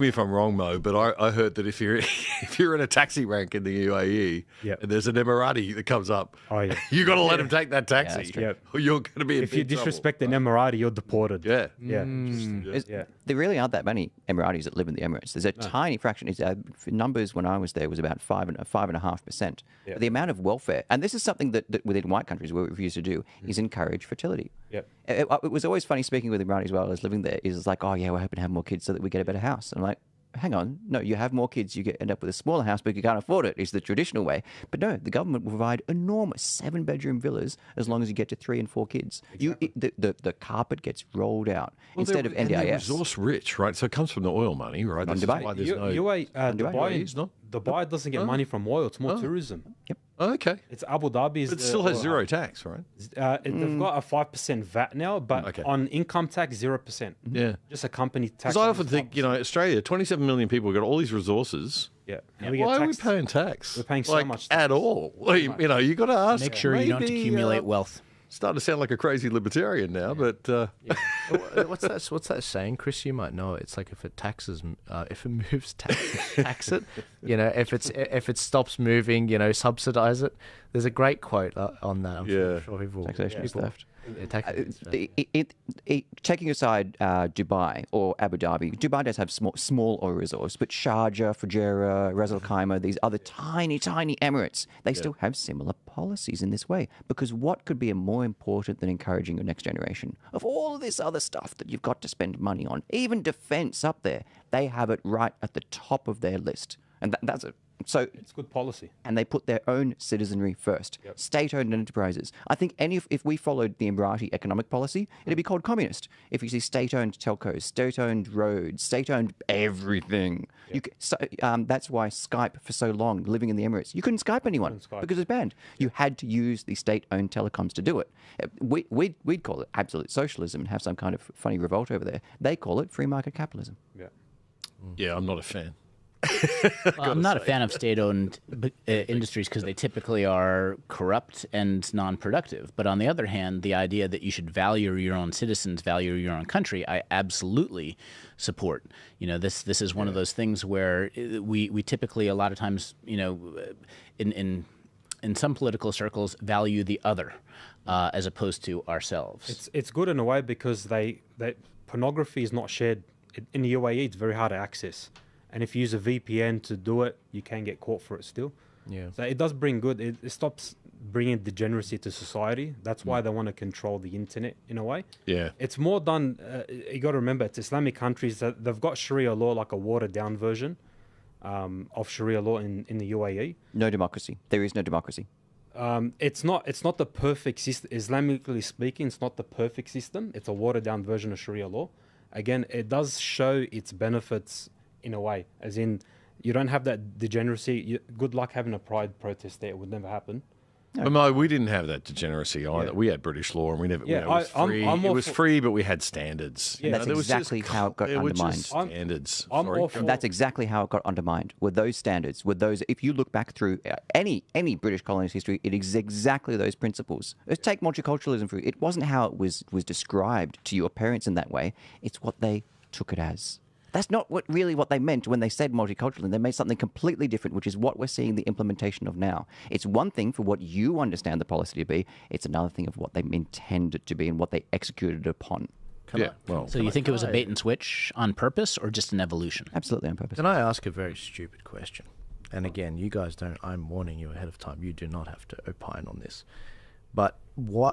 me if I'm wrong, Mo, but I heard that if you're if you're in a taxi rank in the UAE and there's an Emirati that comes up, you got to let him take that taxi, or you're going to be in if you big disrespect trouble. an Emirati, you're deported. Yeah. There really aren't that many Emiratis that live in the Emirates. There's a tiny fraction. Numbers when I was there was about 5.5%. But the amount of welfare, and this is something that within white countries we refuse to do, is encourage fertility. It was always funny speaking with Emiratis while I was living there. Is like, oh yeah, we're hoping to have more kids so that we get a better house. And I'm like, hang on, no, you have more kids, end up with a smaller house, but you can't afford it. It's the traditional way. But no, the government will provide enormous 7-bedroom villas as long as you get to 3 and 4 kids. Exactly. The carpet gets rolled out instead of NDIS. They're resource rich, right? So it comes from the oil money, right? On Dubai. Dubai doesn't get money from oil. It's more tourism. Yep. Oh, okay. It's Abu Dhabi's. But it still has zero tax, right? They've got a 5% VAT now, but on income tax, 0%. Yeah. Just a company tax. Because I often think, Australia, 27 million people, got all these resources. Yeah. Why are we paying tax? We're paying so much tax. At all. You got to ask. Make sure you don't accumulate wealth. Starting to sound like a crazy libertarian now, but what's that saying, Chris? You might know it. It's like if it moves, tax it. If it stops moving, subsidize it. There's a great quote on that. I'm sure people. Taxation is theft. Yeah, Taking aside Dubai or Abu Dhabi, Dubai does have small oil reserves, but Sharjah, Fujairah, Ras Al Khaimah, these other tiny emirates, they still have similar policies in this way. Because what could be more important than encouraging your next generation? Of all of this other stuff that you've got to spend money on, even defense up there, they have it right at the top of their list. And that's it. So it's good policy. And they put their own citizenry first. State-owned enterprises. I think if we followed the Emirati economic policy, it'd be called communist. If you see state-owned telcos, state-owned roads, state-owned everything. That's why Skype for so long, living in the Emirates, you couldn't Skype anyone because it's banned. You had to use the state-owned telecoms to do it. We'd call it absolute socialism and have some kind of funny revolt over there. They call it free market capitalism. Yeah, I'm not a fan. Well, I'm not a fan of state-owned industries because they typically are corrupt and non-productive. But on the other hand, the idea that you should value your own citizens, value your own country, I absolutely support. This is one of those things where we typically a lot of times, in some political circles, value the other as opposed to ourselves. It's good in a way because pornography is not shared in the UAE. It's very hard to access. And if you use a VPN to do it, you can get caught for it still. Yeah. So it does bring good. It stops bringing degeneracy to society. That's why they want to control the internet in a way. Yeah. It's more done. You got to remember, it's Islamic countries that they've got Sharia law, like a watered down version of Sharia law in the UAE. No democracy. There is no democracy. It's not the perfect system. Islamically speaking, it's not the perfect system. It's a watered down version of Sharia law. Again, it does show its benefits in a way, as in you don't have that degeneracy. Good luck having a pride protest there. It would never happen. No, we didn't have that degeneracy either. Yeah. We had British law, and we never. It was free. It was free, but we had standards. Yeah. That's exactly how it got undermined. Standards. That's exactly how it got undermined. With those standards, if you look back through any British colonies history, it is exactly those principles. Let's take multiculturalism for it. Wasn't how it was described to your parents in that way. It's what they took it as. That's not what they meant when they said multicultural. They made something completely different, which is what we're seeing the implementation of now. It's one thing for what you understand the policy to be. It's another thing of what they intended to be and what they executed upon. So you think it was a bait and switch on purpose or just an evolution? Absolutely on purpose. Can I ask a very stupid question? And again, you guys don't, I'm warning you ahead of time, you do not have to opine on this. But why